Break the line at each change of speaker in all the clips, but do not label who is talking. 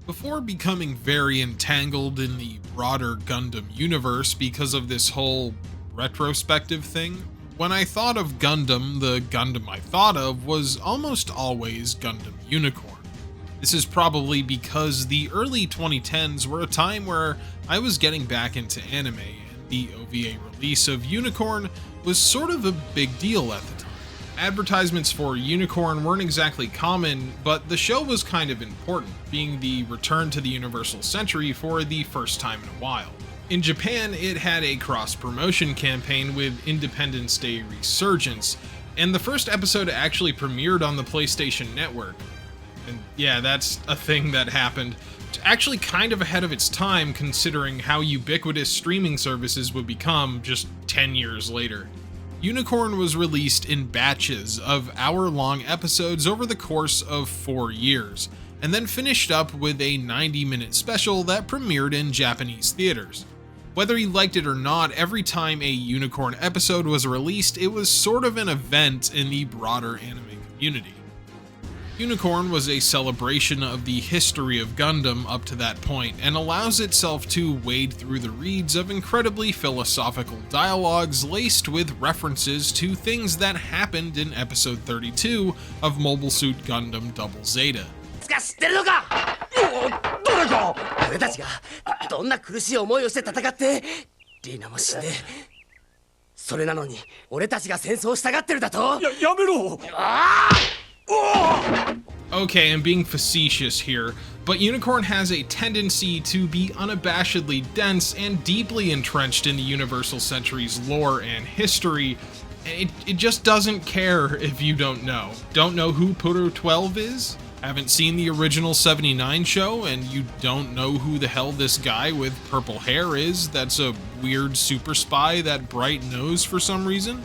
Before becoming very entangled in the broader Gundam universe because of this whole retrospective thing, when I thought of Gundam, the Gundam I thought of was almost always Gundam Unicorn. This is probably because the early 2010s were a time where I was getting back into anime, and the OVA release of Unicorn was sort of a big deal at the time. Advertisements for Unicorn weren't exactly common, but the show was kind of important, being the return to the Universal Century for the first time in a while. In Japan, it had a cross-promotion campaign with Independence Day Resurgence, and the first episode actually premiered on the PlayStation Network. And yeah, that's a thing that happened. Actually kind of ahead of its time, considering how ubiquitous streaming services would become just 10 years later. Unicorn was released in batches of hour-long episodes over the course of 4 years, and then finished up with a 90-minute special that premiered in Japanese theaters. Whether you liked it or not, every time a Unicorn episode was released, it was sort of an event in the broader anime community. Unicorn was a celebration of the history of Gundam up to that point, and allows itself to wade through the reeds of incredibly philosophical dialogues laced with references to things that happened in episode 32 of Mobile Suit Gundam Double Zeta.
知ってるのか誰か俺たちがどんな苦しい思いをして戦ってリーナも死んでそれなのに俺たちが戦争をしたがってるだとやめろ
Okay, I'm being facetious here, but Unicorn has a tendency to be unabashedly dense and deeply entrenched in the Universal Century's lore and history. It just doesn't care if you don't know. Don't know who Puro 12 is? Haven't seen the original 79 show, and you don't know who the hell this guy with purple hair is that's a weird super spy that bright nose for some reason?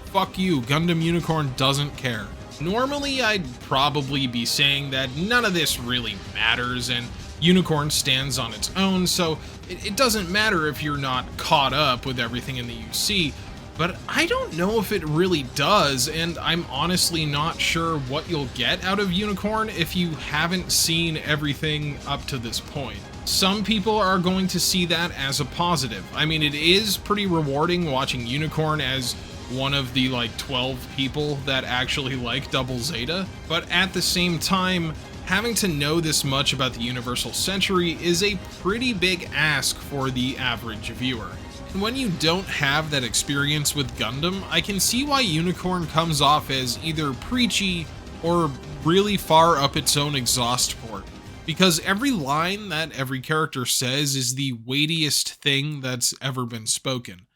Fuck you, Gundam Unicorn doesn't care. Normally, I'd probably be saying that none of this really matters, and Unicorn stands on its own, so it doesn't matter if you're not caught up with everything in the UC, but I don't know if it really does, and I'm honestly not sure what you'll get out of Unicorn if you haven't seen everything up to this point. Some people are going to see that as a positive. I mean, it is pretty rewarding watching Unicorn as one of the 12 people that actually like Double Zeta, but at the same time, having to know this much about the Universal Century is a pretty big ask for the average viewer. And when you don't have that experience with Gundam, I can see why Unicorn comes off as either preachy or really far up its own exhaust port, because every line that every character says is the weightiest thing that's ever been spoken.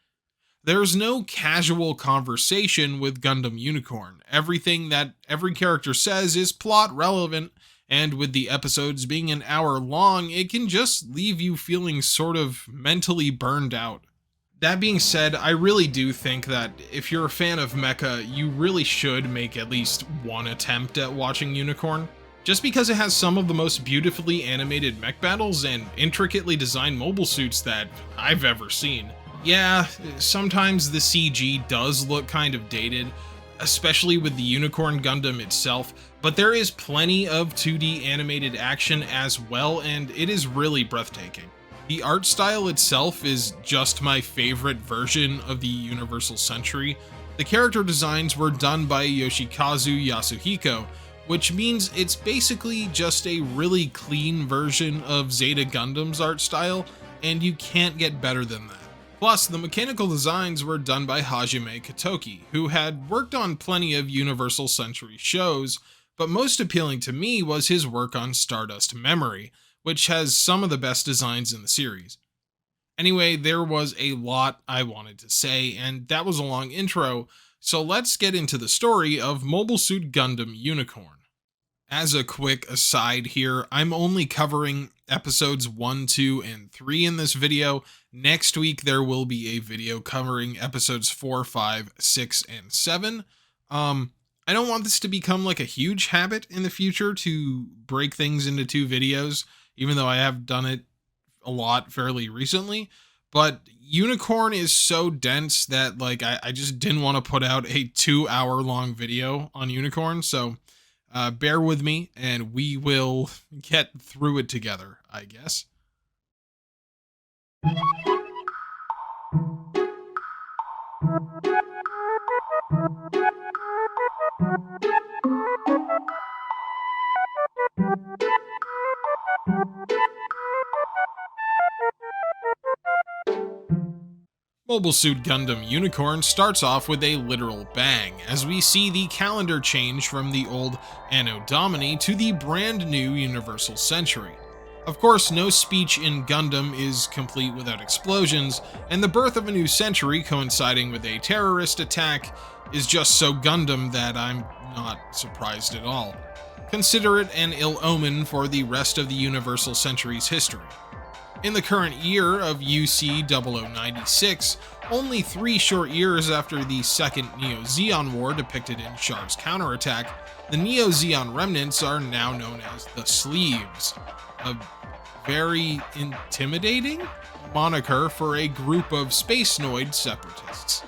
There's no casual conversation with Gundam Unicorn. Everything that every character says is plot relevant, and with the episodes being an hour long, it can just leave you feeling sort of mentally burned out. That being said, I really do think that if you're a fan of mecha, you really should make at least one attempt at watching Unicorn. Just because it has some of the most beautifully animated mech battles and intricately designed mobile suits that I've ever seen. Yeah, sometimes the CG does look kind of dated, especially with the Unicorn Gundam itself, but there is plenty of 2D animated action as well, and it is really breathtaking. The art style itself is just my favorite version of the Universal Century. The character designs were done by Yoshikazu Yasuhiko, which means it's basically just a really clean version of Zeta Gundam's art style, and you can't get better than that. Plus, the mechanical designs were done by Hajime Katoki, who had worked on plenty of Universal Century shows, but most appealing to me was his work on Stardust Memory, which has some of the best designs in the series. Anyway, there was a lot I wanted to say, and that was a long intro, so let's get into the story of Mobile Suit Gundam Unicorn. As a quick aside here, I'm only covering episodes 1, 2, and 3 in this video. Next week, there will be a video covering episodes 4, 5, 6, and 7. I don't want this to become like a huge habit in the future to break things into 2 videos, even though I have done it a lot fairly recently. But Unicorn is so dense that I just didn't want to put out a 2-hour long video on Unicorn, so Bear with me, and we will get through it together, I guess. Mobile Suit Gundam Unicorn starts off with a literal bang, as we see the calendar change from the old Anno Domini to the brand new Universal Century. Of course, no speech in Gundam is complete without explosions, and the birth of a new century coinciding with a terrorist attack is just so Gundam that I'm not surprised at all. Consider it an ill omen for the rest of the Universal Century's history. In the current year of UC 0096, only 3 short years after the Second Neo-Zeon War depicted in Char's counterattack, the Neo-Zeon remnants are now known as the Sleeves, a very intimidating moniker for a group of Spacenoid separatists.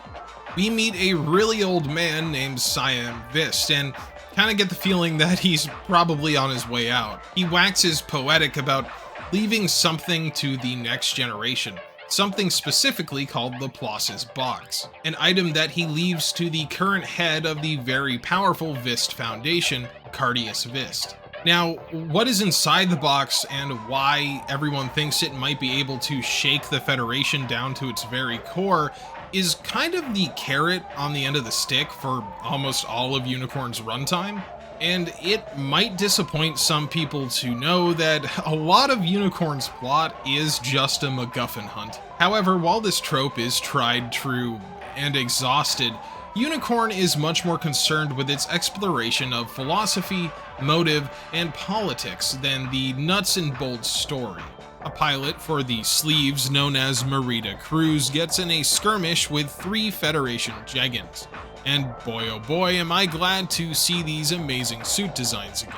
We meet a really old man named Siam Vist, and kind of get the feeling that he's probably on his way out. He waxes poetic about leaving something to the next generation, something specifically called Laplace's box, an item that he leaves to the current head of the very powerful Vist Foundation, Cardius Vist. Now, what is inside the box and why everyone thinks it might be able to shake the Federation down to its very core is kind of the carrot on the end of the stick for almost all of Unicorn's runtime. And it might disappoint some people to know that a lot of Unicorn's plot is just a MacGuffin hunt. However, while this trope is tried, true, and exhausted, Unicorn is much more concerned with its exploration of philosophy, motive, and politics than the nuts and bolts story. A pilot for the Sleeves known as Merida Cruz gets in a skirmish with 3 Federation Jeggans. And boy oh boy am I glad to see these amazing suit designs again.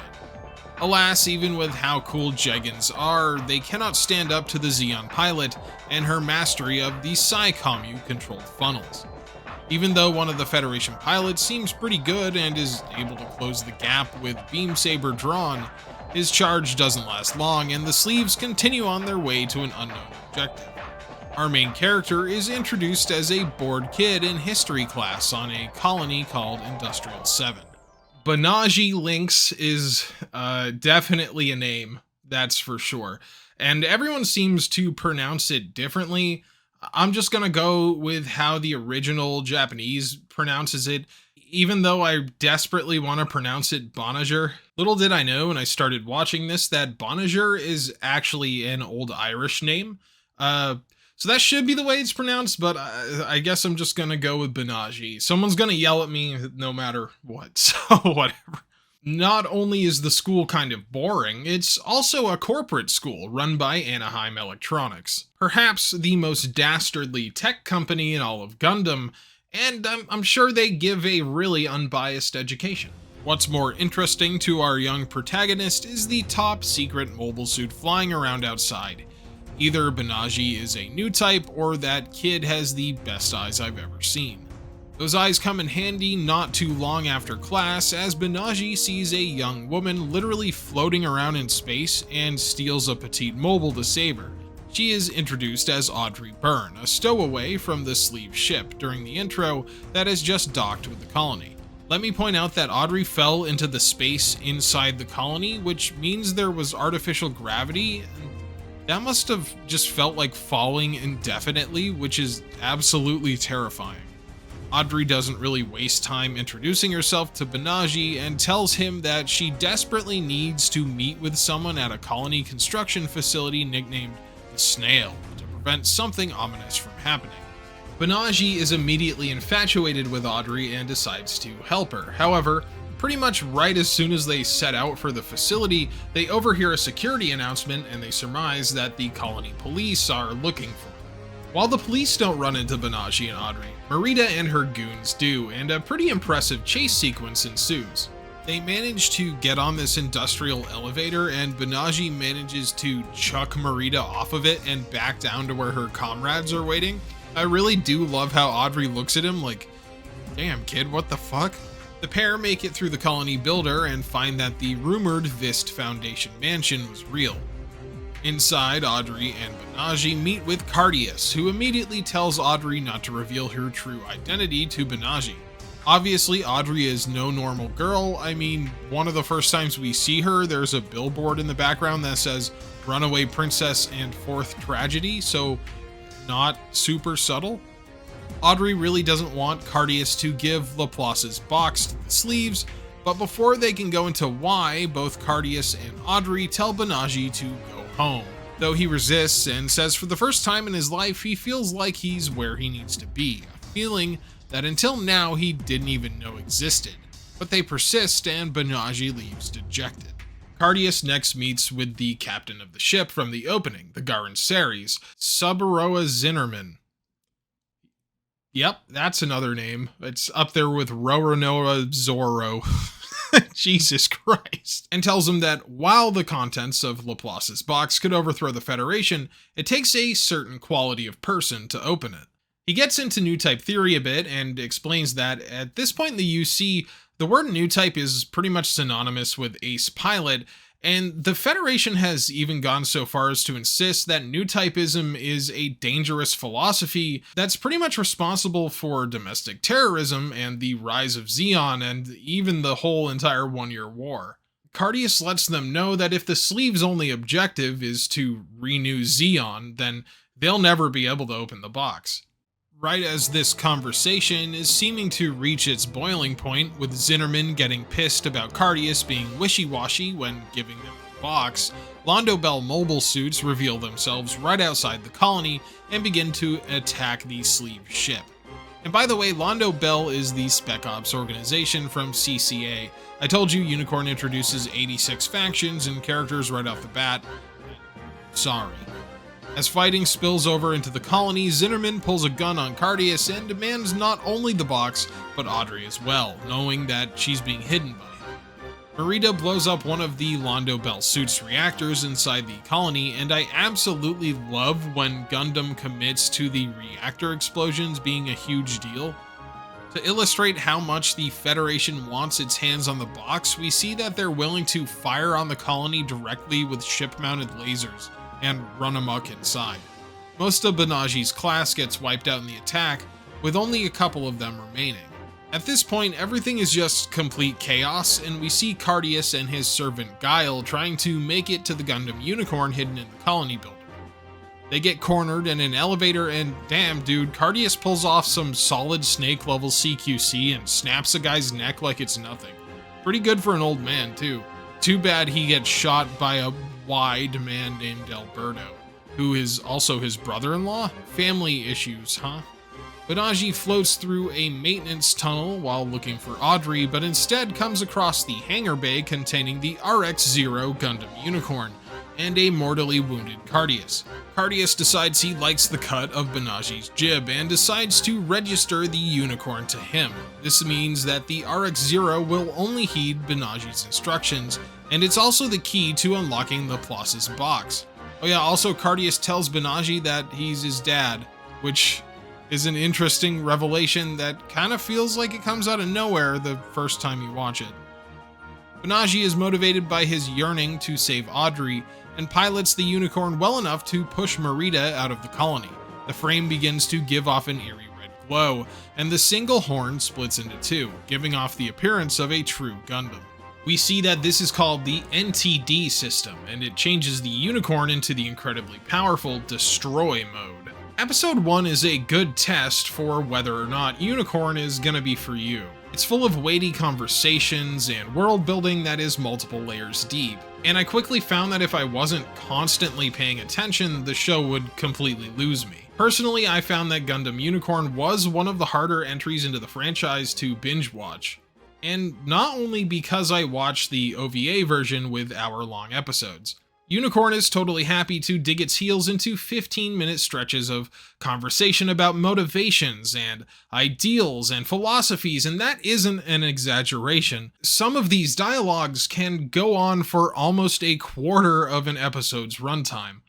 Alas, even with how cool Jeggans are, they cannot stand up to the Zeon pilot and her mastery of the Psi-Commu controlled funnels. Even though one of the Federation pilots seems pretty good and is able to close the gap with beam saber drawn, his charge doesn't last long and the Sleeves continue on their way to an unknown objective. Our main character is introduced as a bored kid in history class on a colony called Industrial 7. Banagher Lynx is definitely a name, that's for sure, and everyone seems to pronounce it differently. I'm just gonna go with how the original Japanese pronounces it, even though I desperately want to pronounce it Banagher. Little did I know when I started watching this that Banagher is actually an old Irish name. So that should be the way it's pronounced, but I guess I'm just gonna go with Banagher. Someone's gonna yell at me no matter what, so whatever. Not only is the school kind of boring, it's also a corporate school run by Anaheim Electronics. Perhaps the most dastardly tech company in all of Gundam, and I'm sure they give a really unbiased education. What's more interesting to our young protagonist is the top secret mobile suit flying around outside. Either Banagher is a new type, or that kid has the best eyes I've ever seen. Those eyes come in handy not too long after class, as Banagher sees a young woman literally floating around in space and steals a petite mobile to save her. She is introduced as Audrey Byrne, a stowaway from the Sleeve ship during the intro that has just docked with the colony. Let me point out that Audrey fell into the space inside the colony, which means there was artificial gravity. That must have just felt like falling indefinitely, which is absolutely terrifying. Audrey doesn't really waste time introducing herself to Banagher and tells him that she desperately needs to meet with someone at a colony construction facility nicknamed the Snail to prevent something ominous from happening. Banagher is immediately infatuated with Audrey and decides to help her. However, pretty much right as soon as they set out for the facility, they overhear a security announcement and they surmise that the colony police are looking for them. While the police don't run into Banagher and Audrey, Merida and her goons do, and a pretty impressive chase sequence ensues. They manage to get on this industrial elevator and Banagher manages to chuck Merida off of it and back down to where her comrades are waiting. I really do love how Audrey looks at him like, damn kid, what the fuck? The pair make it through the colony builder and find that the rumored Vist Foundation mansion was real. Inside, Audrey and Banagher meet with Cardius, who immediately tells Audrey not to reveal her true identity to Banagher. Obviously, Audrey is no normal girl. I mean, one of the first times we see her, there's a billboard in the background that says Runaway Princess and Fourth Tragedy, so not super subtle. Audrey really doesn't want Cardius to give Laplace's box to the sleeves, but before they can go into why, both Cardius and Audrey tell Banagher to go home. Though he resists and says for the first time in his life he feels like he's where he needs to be, a feeling that until now he didn't even know existed. But they persist and Banagher leaves dejected. Cardius next meets with the captain of the ship from the opening, the Garan Series, Subaroa Zinnerman. Yep, that's another name. It's up there with Roronoa Zorro. Jesus Christ. And tells him that while the contents of Laplace's box could overthrow the Federation, it takes a certain quality of person to open it. He gets into new type theory a bit and explains that at this point in the UC, the word new type is pretty much synonymous with ace pilot, and the Federation has even gone so far as to insist that new typeism is a dangerous philosophy that's pretty much responsible for domestic terrorism and the rise of Xeon and even the whole entire one-year war. Cardius lets them know that if the sleeves' only objective is to renew Xeon, then they'll never be able to open the box. Right as this conversation is seeming to reach its boiling point, with Zinnerman getting pissed about Cardius being wishy-washy when giving them the box, Londo Bell mobile suits reveal themselves right outside the colony and begin to attack the sleeve ship. And by the way, Londo Bell is the Spec Ops organization from CCA. I told you Unicorn introduces 86 factions and characters right off the bat. Sorry. As fighting spills over into the colony, Zinnerman pulls a gun on Cardius and demands not only the box, but Audrey as well, knowing that she's being hidden by him. Merida blows up one of the Londo Bell suit's reactors inside the colony, and I absolutely love when Gundam commits to the reactor explosions being a huge deal. To illustrate how much the Federation wants its hands on the box, we see that they're willing to fire on the colony directly with ship-mounted lasers and run amok inside. Most of Banagher's class gets wiped out in the attack, with only a couple of them remaining. At this point, everything is just complete chaos, and we see Cardius and his servant Guile trying to make it to the Gundam Unicorn hidden in the colony builder. They get cornered in an elevator, and damn dude, Cardius pulls off some solid snake level CQC and snaps a guy's neck like it's nothing. Pretty good for an old man too. Too bad he gets shot by a wide man named Alberto, who is also his brother-in-law? Family issues, huh? Banagher floats through a maintenance tunnel while looking for Audrey, but instead comes across the hangar bay containing the RX-0 Gundam Unicorn and a mortally wounded Cardius. Cardius decides he likes the cut of Banagher's jib and decides to register the Unicorn to him. This means that the RX-0 will only heed Banagher's instructions, and it's also the key to unlocking Laplace's box. Oh yeah, also Cardius tells Banagher that he's his dad, which is an interesting revelation that kind of feels like it comes out of nowhere the first time you watch it. Banagher is motivated by his yearning to save Audrey, and pilots the Unicorn well enough to push Merida out of the colony. The frame begins to give off an eerie red glow, and the single horn splits into two, giving off the appearance of a true Gundam. We see that this is called the NTD system, and it changes the Unicorn into the incredibly powerful Destroy mode. Episode 1 is a good test for whether or not Unicorn is gonna be for you. It's full of weighty conversations and world building that is multiple layers deep, and I quickly found that if I wasn't constantly paying attention, the show would completely lose me. Personally, I found that Gundam Unicorn was one of the harder entries into the franchise to binge watch. And not only because I watched the OVA version with hour-long episodes. Unicorn is totally happy to dig its heels into 15-minute stretches of conversation about motivations and ideals and philosophies, and that isn't an exaggeration. Some of these dialogues can go on for almost a quarter of an episode's runtime.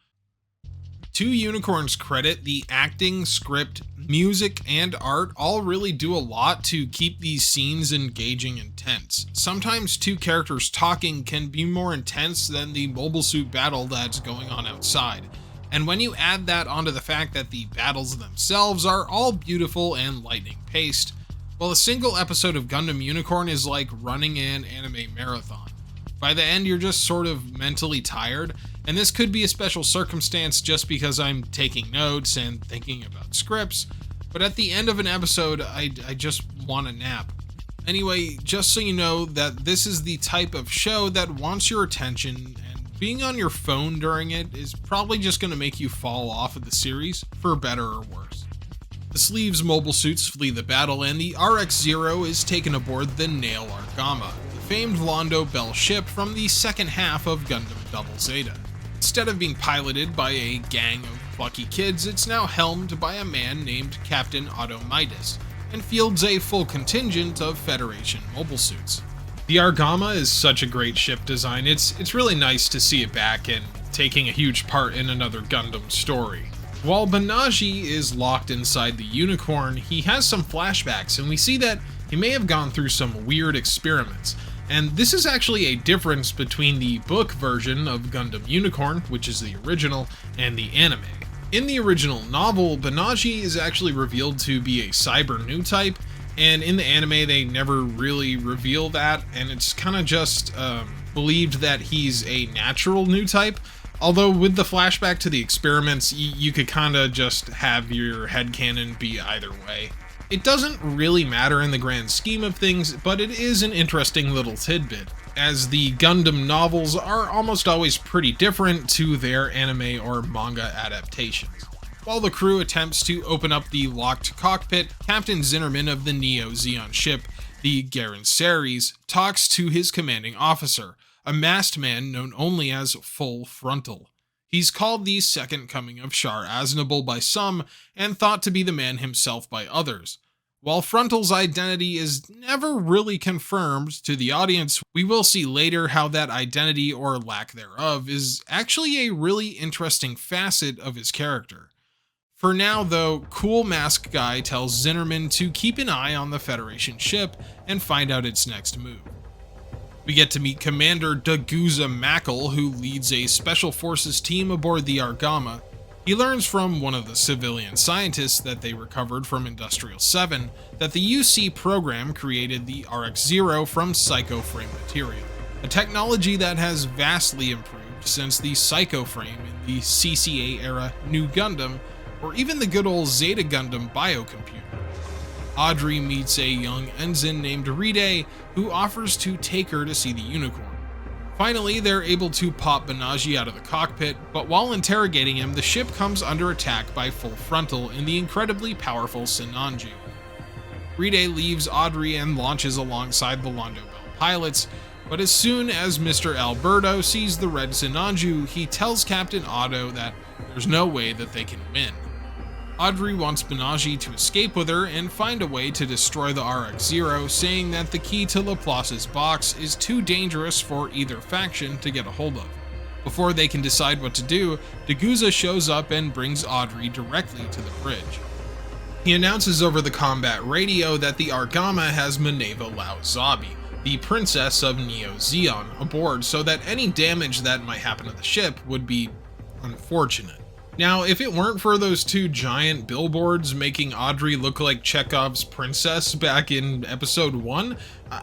To Unicorn's credit, the acting, script, music, and art all really do a lot to keep these scenes engaging and tense. Sometimes two characters talking can be more intense than the mobile suit battle that's going on outside. And when you add that onto the fact that the battles themselves are all beautiful and lightning paced, well, a single episode of Gundam Unicorn is like running an anime marathon. By the end, you're just sort of mentally tired, and this could be a special circumstance just because I'm taking notes and thinking about scripts, but at the end of an episode, I just want a nap. Anyway, just so you know that this is the type of show that wants your attention, and being on your phone during it is probably just going to make you fall off of the series, for better or worse. The Sleeves mobile suits flee the battle, and the RX-0 is taken aboard the Nail Argama, the famed Londo Bell ship from the second half of Gundam Double Zeta. Instead of being piloted by a gang of plucky kids, it's now helmed by a man named Captain Otto Midas, and fields a full contingent of Federation mobile suits. The Argama is such a great ship design, it's really nice to see it back and taking a huge part in another Gundam story. While Banagher is locked inside the Unicorn, he has some flashbacks, and we see that he may have gone through some weird experiments. And this is actually a difference between the book version of Gundam Unicorn, which is the original, and the anime. In the original novel, Banagher is actually revealed to be a cyber new type, and in the anime they never really reveal that, and it's kind of just believed that he's a natural new type. Although with the flashback to the experiments, you could kind of just have your headcanon be either way. It doesn't really matter in the grand scheme of things, but it is an interesting little tidbit, as the Gundam novels are almost always pretty different to their anime or manga adaptations. While the crew attempts to open up the locked cockpit, Captain Zinnerman of the Neo Zeon ship, the Garen Ceres, talks to his commanding officer, a masked man known only as Full Frontal. He's called the second coming of Char Aznable by some, and thought to be the man himself by others. While Frontal's identity is never really confirmed to the audience, we will see later how that identity, or lack thereof, is actually a really interesting facet of his character. For now, though, Cool Mask Guy tells Zinnerman to keep an eye on the Federation ship and find out its next move. We get to meet Commander Daguza Mackle, who leads a Special Forces team aboard the Argama. He learns from one of the civilian scientists that they recovered from Industrial 7 that the UC program created the RX-0 from Psycho Frame material, a technology that has vastly improved since the Psycho Frame in the CCA-era New Gundam, or even the good old Zeta Gundam biocomputer. Audrey meets a young ensign named Ride, who offers to take her to see the Unicorn. Finally, they're able to pop Banagher out of the cockpit, but while interrogating him, the ship comes under attack by Full Frontal in the incredibly powerful Sinanju. Ride leaves Audrey and launches alongside the Londo Bell pilots, but as soon as Mr. Alberto sees the red Sinanju, he tells Captain Otto that there's no way that they can win. Audrey wants Banagher to escape with her and find a way to destroy the RX-0, saying that the key to Laplace's box is too dangerous for either faction to get a hold of. Before they can decide what to do, Daguza shows up and brings Audrey directly to the bridge. He announces over the combat radio that the Argama has Minerva Lauzabi, the princess of Neo Zeon, aboard, so that any damage that might happen to the ship would be unfortunate. Now, if it weren't for those two giant billboards making Audrey look like Chekhov's princess back in episode 1,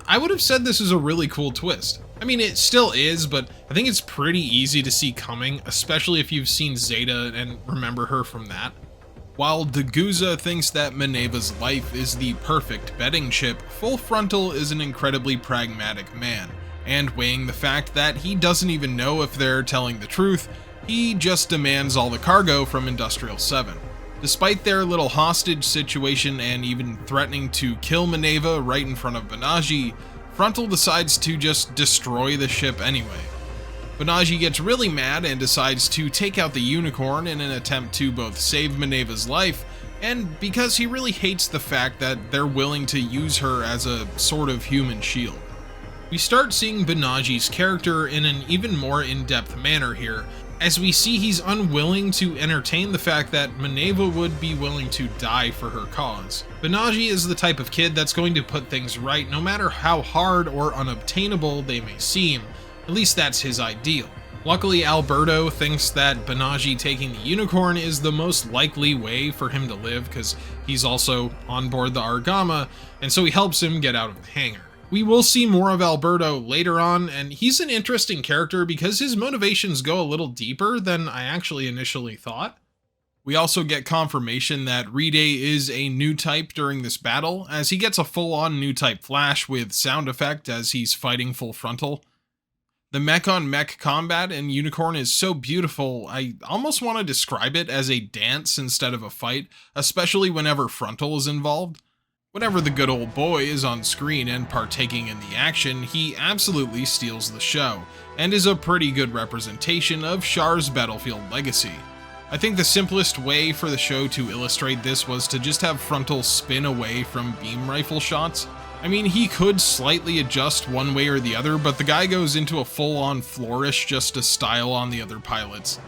I would have said this is a really cool twist. I mean, it still is, but I think it's pretty easy to see coming, especially if you've seen Zeta and remember her from that. While Daguza thinks that Minerva's life is the perfect betting chip, Full Frontal is an incredibly pragmatic man, and weighing the fact that he doesn't even know if they're telling the truth, he just demands all the cargo from Industrial 7. Despite their little hostage situation and even threatening to kill Minerva right in front of Banagher, Frontal decides to just destroy the ship anyway. Banagher gets really mad and decides to take out the Unicorn in an attempt to both save Minerva's life, and because he really hates the fact that they're willing to use her as a sort of human shield. We start seeing Banagher's character in an even more in-depth manner here, as we see he's unwilling to entertain the fact that Maneva would be willing to die for her cause. Banagher is the type of kid that's going to put things right no matter how hard or unobtainable they may seem. At least that's his ideal. Luckily, Alberto thinks that Banagher taking the unicorn is the most likely way for him to live because he's also on board the Argama, and so he helps him get out of the hangar. We will see more of Alberto later on, and he's an interesting character because his motivations go a little deeper than I actually initially thought. We also get confirmation that Ride is a new type during this battle, as he gets a full-on new type flash with sound effect as he's fighting full frontal. The mech-on-mech combat in Unicorn is so beautiful, I almost want to describe it as a dance instead of a fight, especially whenever Frontal is involved. Whenever the good old boy is on screen and partaking in the action, he absolutely steals the show, and is a pretty good representation of Char's battlefield legacy. I think the simplest way for the show to illustrate this was to just have Frontal spin away from beam rifle shots. I mean, he could slightly adjust one way or the other, but the guy goes into a full-on flourish just to style on the other pilots.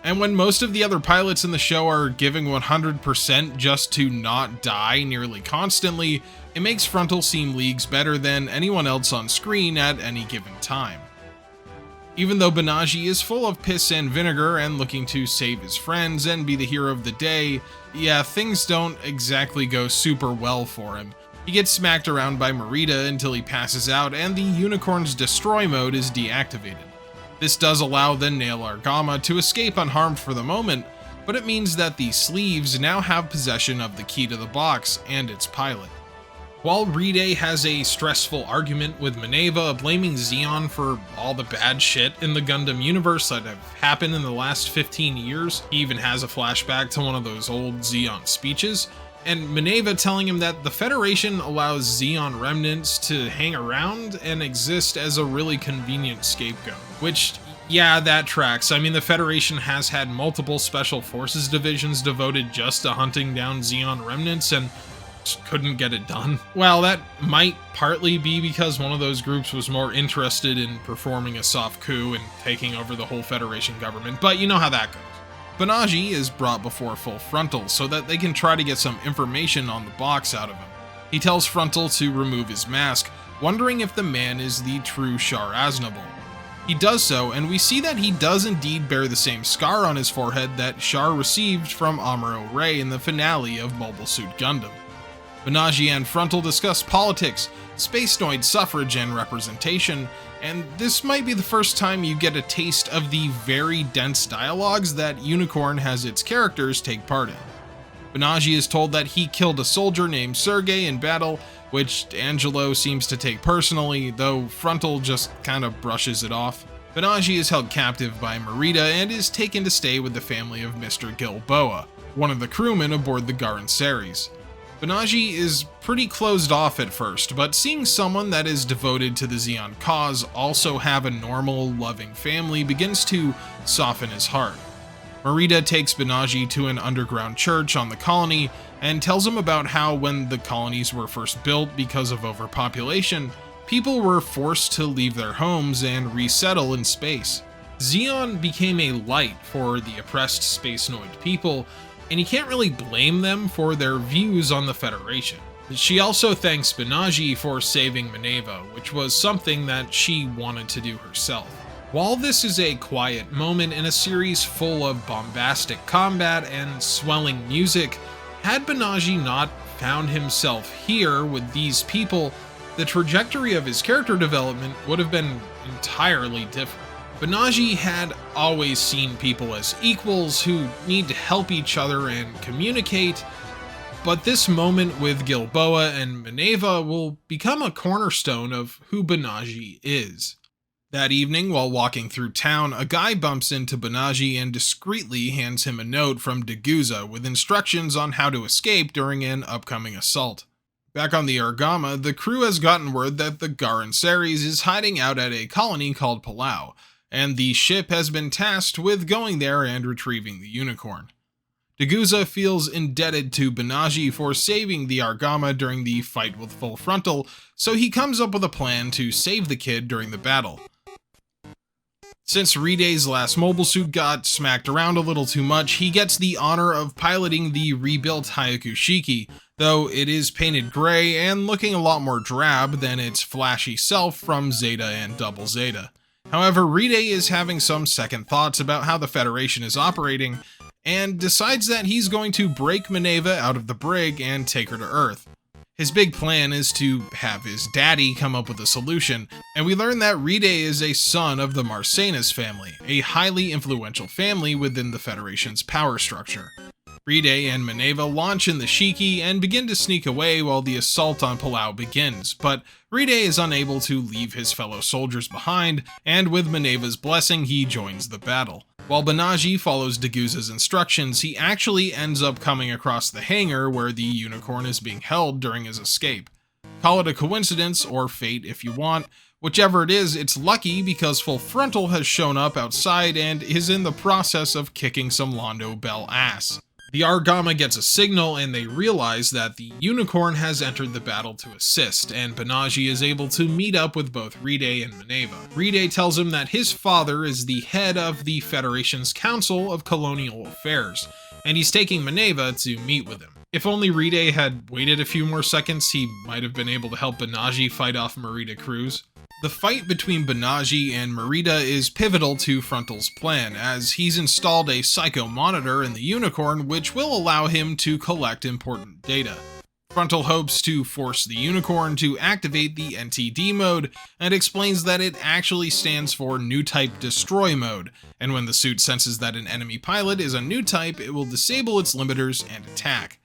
And when most of the other pilots in the show are giving 100% just to not die nearly constantly, it makes Frontal seem leagues better than anyone else on screen at any given time. Even though Banagher is full of piss and vinegar and looking to save his friends and be the hero of the day, yeah, things don't exactly go super well for him. He gets smacked around by Merida until he passes out and the Unicorn's destroy mode is deactivated. This does allow the Nail Argama to escape unharmed for the moment, but it means that the Sleeves now have possession of the key to the box and its pilot. While Ride has a stressful argument with Maneva blaming Zeon for all the bad shit in the Gundam universe that have happened in the last 15 years, he even has a flashback to one of those old Zeon speeches, and Maneva telling him that the Federation allows Zeon remnants to hang around and exist as a really convenient scapegoat. Which, yeah, that tracks. I mean, the Federation has had multiple Special Forces divisions devoted just to hunting down Zeon remnants and just couldn't get it done. Well, that might partly be because one of those groups was more interested in performing a soft coup and taking over the whole Federation government, but you know how that goes. Banagher is brought before full Frontal so that they can try to get some information on the box out of him. He tells Frontal to remove his mask, wondering if the man is the true Char Aznable. He does so, and we see that he does indeed bear the same scar on his forehead that Char received from Amuro Ray in the finale of Mobile Suit Gundam. Banagher and Frontal discuss politics, Spacenoid suffrage and representation, and this might be the first time you get a taste of the very dense dialogues that Unicorn has its characters take part in. Banagher is told that he killed a soldier named Sergei in battle, which Angelo seems to take personally, though Frontal just kind of brushes it off. Banagher is held captive by Merida and is taken to stay with the family of Mr. Gilboa, one of the crewmen aboard the Garan Series. Banagher is pretty closed off at first, but seeing someone that is devoted to the Zeon cause also have a normal, loving family begins to soften his heart. Merida takes Banagher to an underground church on the colony and tells him about how when the colonies were first built because of overpopulation, people were forced to leave their homes and resettle in space. Zeon became a light for the oppressed Spacenoid people, and you can't really blame them for their views on the Federation. She also thanks Banagher for saving Maneva, which was something that she wanted to do herself. While this is a quiet moment in a series full of bombastic combat and swelling music, had Banagher not found himself here with these people, the trajectory of his character development would have been entirely different. Banagher had always seen people as equals who need to help each other and communicate, but this moment with Gilboa and Maneva will become a cornerstone of who Banagher is. That evening, while walking through town, a guy bumps into Banagher and discreetly hands him a note from Deguza with instructions on how to escape during an upcoming assault. Back on the Argama, the crew has gotten word that the Garan Series is hiding out at a colony called Palau, and the ship has been tasked with going there and retrieving the unicorn. Deguza feels indebted to Banagher for saving the Argama during the fight with Full Frontal, so he comes up with a plan to save the kid during the battle. Since Riday's last mobile suit got smacked around a little too much, he gets the honor of piloting the rebuilt Hyakushiki, though it is painted gray and looking a lot more drab than its flashy self from Zeta and Double Zeta. However, Riday is having some second thoughts about how the Federation is operating, and decides that he's going to break Banagher out of the brig and take her to Earth. His big plan is to have his daddy come up with a solution, and we learn that Riday is a son of the Marcenas family, a highly influential family within the Federation's power structure. Riday and Banagher launch in the Shiki and begin to sneak away while the assault on Palau begins, but Riday is unable to leave his fellow soldiers behind, and with Banagher's blessing he joins the battle. While Banagher follows Deguza's instructions, he actually ends up coming across the hangar where the unicorn is being held during his escape. Call it a coincidence, or fate if you want. Whichever it is, it's lucky because Full Frontal has shown up outside and is in the process of kicking some Londo Bell ass. The Argama gets a signal and they realize that the unicorn has entered the battle to assist, and Banagher is able to meet up with both Riday and Banagher. Riday tells him that his father is the head of the Federation's Council of Colonial Affairs, and he's taking Banagher to meet with him. If only Riday had waited a few more seconds, he might have been able to help Banagher fight off Merida Cruz. The fight between Banagher and Merida is pivotal to Frontal's plan, as he's installed a psycho monitor in the unicorn which will allow him to collect important data. Frontal hopes to force the unicorn to activate the NTD mode, and explains that it actually stands for New Type Destroy mode, and when the suit senses that an enemy pilot is a new type, it will disable its limiters and attack.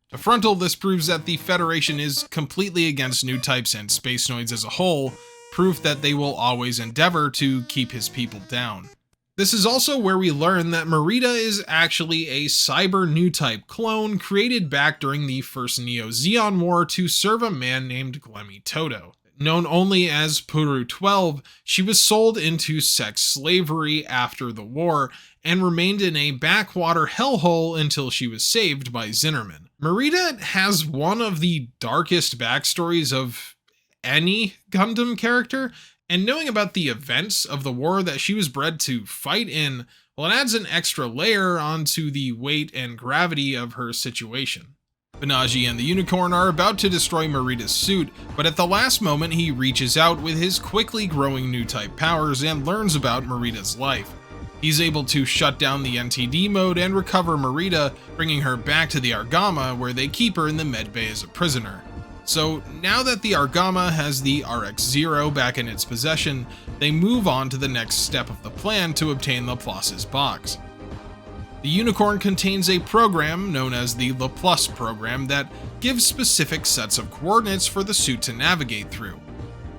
To Frontal, this proves that the Federation is completely against new types and spacenoids as a whole, proof that they will always endeavor to keep his people down. This is also where we learn that Merida is actually a cyber new type clone created back during the first Neo-Zeon War to serve a man named Glemmy Toto. Known only as Puru 12, she was sold into sex slavery after the war and remained in a backwater hellhole until she was saved by Zinnerman. Merida has one of the darkest backstories of any Gundam character, and knowing about the events of the war that she was bred to fight in, well, it adds an extra layer onto the weight and gravity of her situation. Banagher and the unicorn are about to destroy Merida's suit, but at the last moment he reaches out with his quickly growing new type powers and learns about Merida's life. He's able to shut down the NTD mode and recover Merida, bringing her back to the Argama where they keep her in the medbay as a prisoner. So now that the Argama has the RX-0 back in its possession, they move on to the next step of the plan to obtain Laplace's box. The unicorn contains a program known as the Laplace program that gives specific sets of coordinates for the suit to navigate through.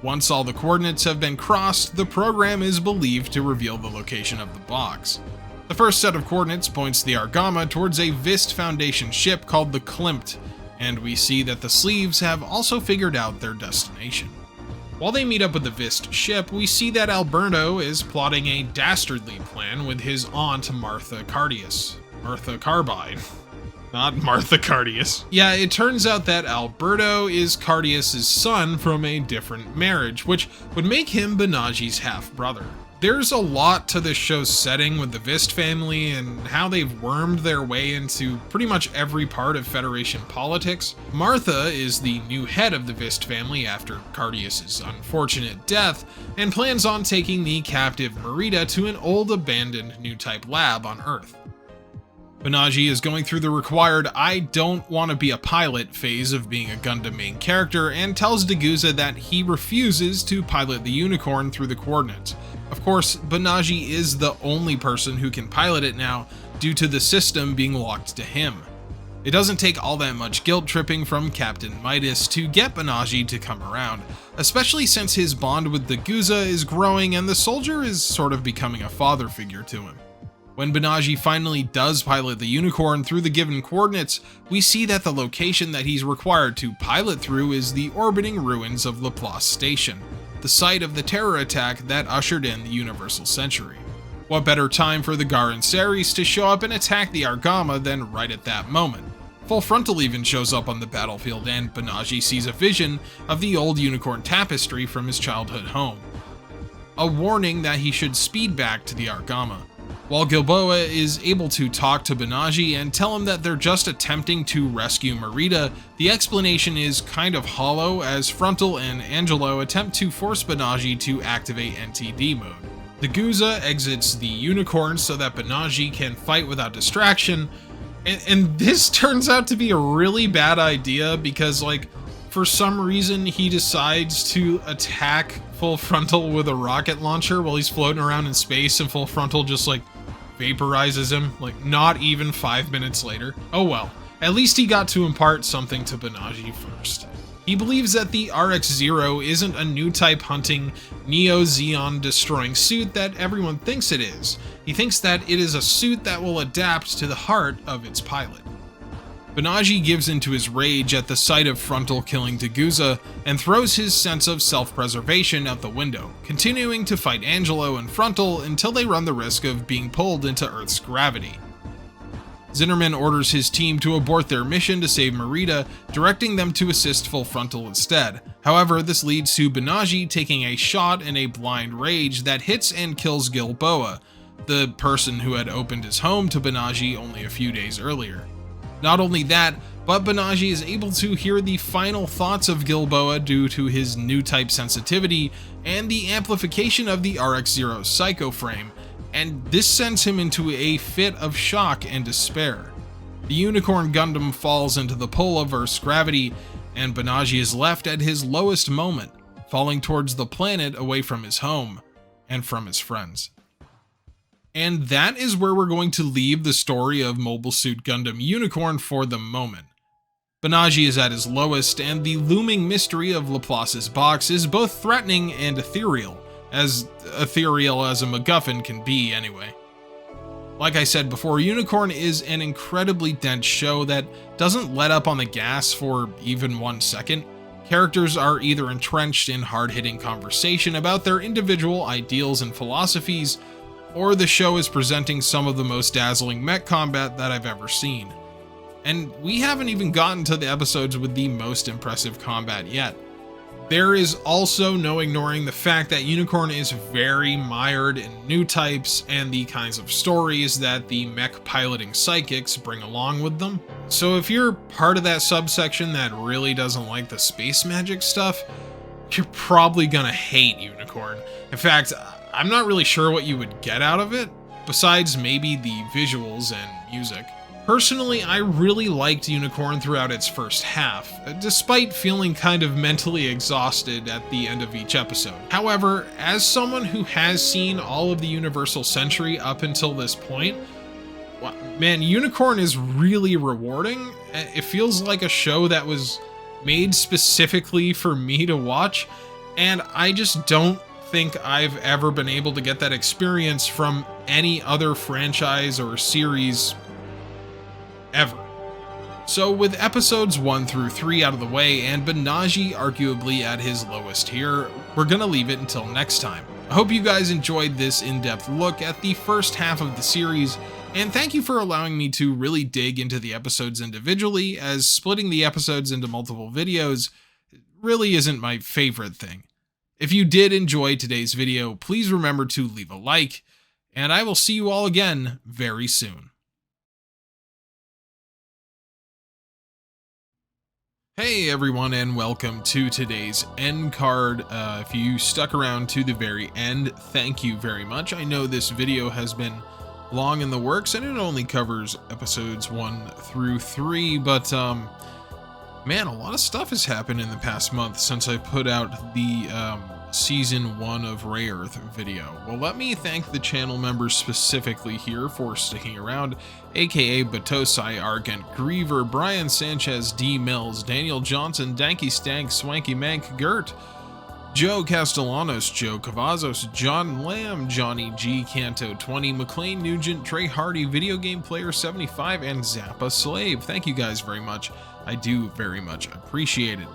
Once all the coordinates have been crossed, the program is believed to reveal the location of the box. The first set of coordinates points the Argama towards a Vist Foundation ship called the Klimt, and we see that the Sleeves have also figured out their destination. While they meet up with the Vist ship, we see that Alberto is plotting a dastardly plan with his aunt Martha Cardius. Martha Carbide. Not Martha Cardius. Yeah, it turns out that Alberto is Cardius' son from a different marriage, which would make him Banagher's half-brother. There's a lot to this show's setting with the Vist family and how they've wormed their way into pretty much every part of Federation politics. Martha is the new head of the Vist family after Cardius' unfortunate death, and plans on taking the captive Merida to an old abandoned new type lab on Earth. Banagher is going through the required I don't want to be a pilot phase of being a Gundam main character and tells Deguza that he refuses to pilot the unicorn through the coordinates. Of course, Banagher is the only person who can pilot it now due to the system being locked to him. It doesn't take all that much guilt tripping from Captain Midas to get Banagher to come around, especially since his bond with Deguza is growing and the soldier is sort of becoming a father figure to him. When Banagher finally does pilot the unicorn through the given coordinates, we see that the location that he's required to pilot through is the orbiting ruins of Laplace Station, the site of the terror attack that ushered in the Universal Century. What better time for the Garan Series to show up and attack the Argama than right at that moment? Full Frontal even shows up on the battlefield, and Banagher sees a vision of the old unicorn tapestry from his childhood home. a warning that he should speed back to the Argama. While Gilboa is able to talk to Banagher and tell him that they're just attempting to rescue Merida, the explanation is kind of hollow as Frontal and Angelo attempt to force Banagher to activate NTD mode. The Guza exits the Unicorn so that Banagher can fight without distraction, and this turns out to be a really bad idea because, like, for some reason he decides to attack Full Frontal with a rocket launcher while he's floating around in space, and Full Frontal just, like, vaporizes him, like, not even 5 minutes later. Oh well, at least he got to impart something to Banagher first. He believes that the RX-0 isn't a new type hunting, Neo-Zeon destroying suit that everyone thinks it is. He thinks that it is a suit that will adapt to the heart of its pilot. Banagher gives into his rage at the sight of Frontal killing Deguza and throws his sense of self-preservation out the window, continuing to fight Angelo and Frontal until they run the risk of being pulled into Earth's gravity. Zinnerman orders his team to abort their mission to save Merida, directing them to assist Full Frontal instead. However, this leads to Banagher taking a shot in a blind rage that hits and kills Gilboa, the person who had opened his home to Banagher only a few days earlier. Not only that, but Banagher is able to hear the final thoughts of Gilboa due to his new type sensitivity and the amplification of the RX-0 psycho frame, and this sends him into a fit of shock and despair. The Unicorn Gundam falls into the pull of Earth's gravity, and Banagher is left at his lowest moment, falling towards the planet away from his home and from his friends. And that is where we're going to leave the story of Mobile Suit Gundam Unicorn for the moment. Banagher is at his lowest, and the looming mystery of Laplace's box is both threatening and ethereal as a MacGuffin can be anyway. Like I said before, Unicorn is an incredibly dense show that doesn't let up on the gas for even 1 second. Characters are either entrenched in hard-hitting conversation about their individual ideals and philosophies, or the show is presenting some of the most dazzling mech combat that I've ever seen. And we haven't even gotten to the episodes with the most impressive combat yet. There is also no ignoring the fact that Unicorn is very mired in new types and the kinds of stories that the mech piloting psychics bring along with them. So if you're part of that subsection that really doesn't like the space magic stuff, you're probably gonna hate Unicorn. In fact, I'm not really sure what you would get out of it, besides maybe the visuals and music. Personally, I really liked Unicorn throughout its first half, despite feeling kind of mentally exhausted at the end of each episode. However, as someone who has seen all of the Universal Century up until this point, well, man, Unicorn is really rewarding. It feels like a show that was made specifically for me to watch, and I just don't think I've ever been able to get that experience from any other franchise or series ever. So with episodes 1 through 3 out of the way and Banagher arguably at his lowest here, we're gonna leave it until next time. I hope you guys enjoyed this in-depth look at the first half of the series, and thank you for allowing me to really dig into the episodes individually, as splitting the episodes into multiple videos really isn't my favorite thing. If you did enjoy today's video, please remember to leave a like, and I will see you all again very soon. Hey everyone, and welcome to today's end card. If you stuck around to the very end, thank you very much. I know this video has been long in the works and it only covers episodes 1 through 3, but man, a lot of stuff has happened in the past month since I put out the season 1 of Ray Earth video. Well, let me thank the channel members specifically here for sticking around, aka Batosai, Argent, Griever, Brian Sanchez, D Mills, Daniel Johnson, Danky Stank, Swanky Mank, Gert, Joe Castellanos, Joe Cavazos, John Lamb, Johnny G, Canto 20, McLean Nugent, Trey Hardy, Video Game Player 75, and Zappa Slave. Thank you guys very much. I do very much appreciate it.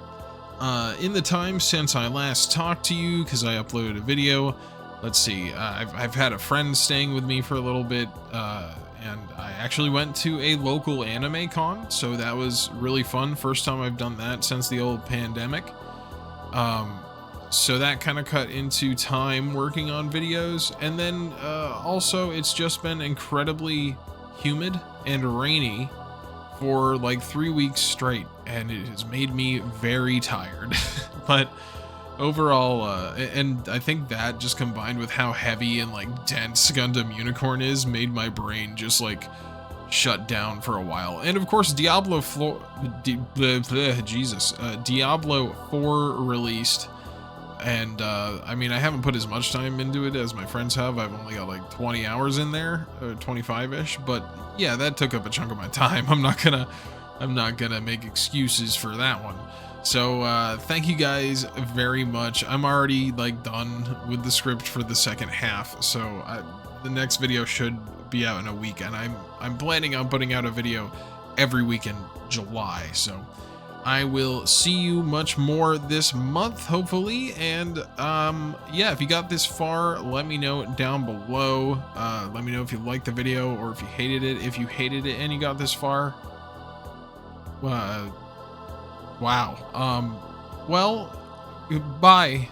In the time since I last talked to you, because I uploaded a video, let's see, I've had a friend staying with me for a little bit, and I actually went to a local anime con, so that was really fun. First time I've done that since the old pandemic. so that kind of cut into time working on videos. And then also it's just been incredibly humid and rainy for like 3 weeks straight, and it has made me very tired. But overall, and I think that just combined with how heavy and like dense Gundam Unicorn is made my brain just like shut down for a while. And of course Diablo 4 released, and I mean, I haven't put as much time into it as my friends have. I've only got like 20 hours in there, 25-ish, but yeah, that took up a chunk of my time. I'm not gonna make excuses for that one. So thank you guys very much. I'm already like done with the script for the second half, so the next video should be out in a week, and I'm planning on putting out a video every week in July. So I will see you much more this month, hopefully. And yeah, if you got this far, let me know down below. Let me know if you liked the video or if you hated it. If you hated it and you got this far, wow. Well, bye.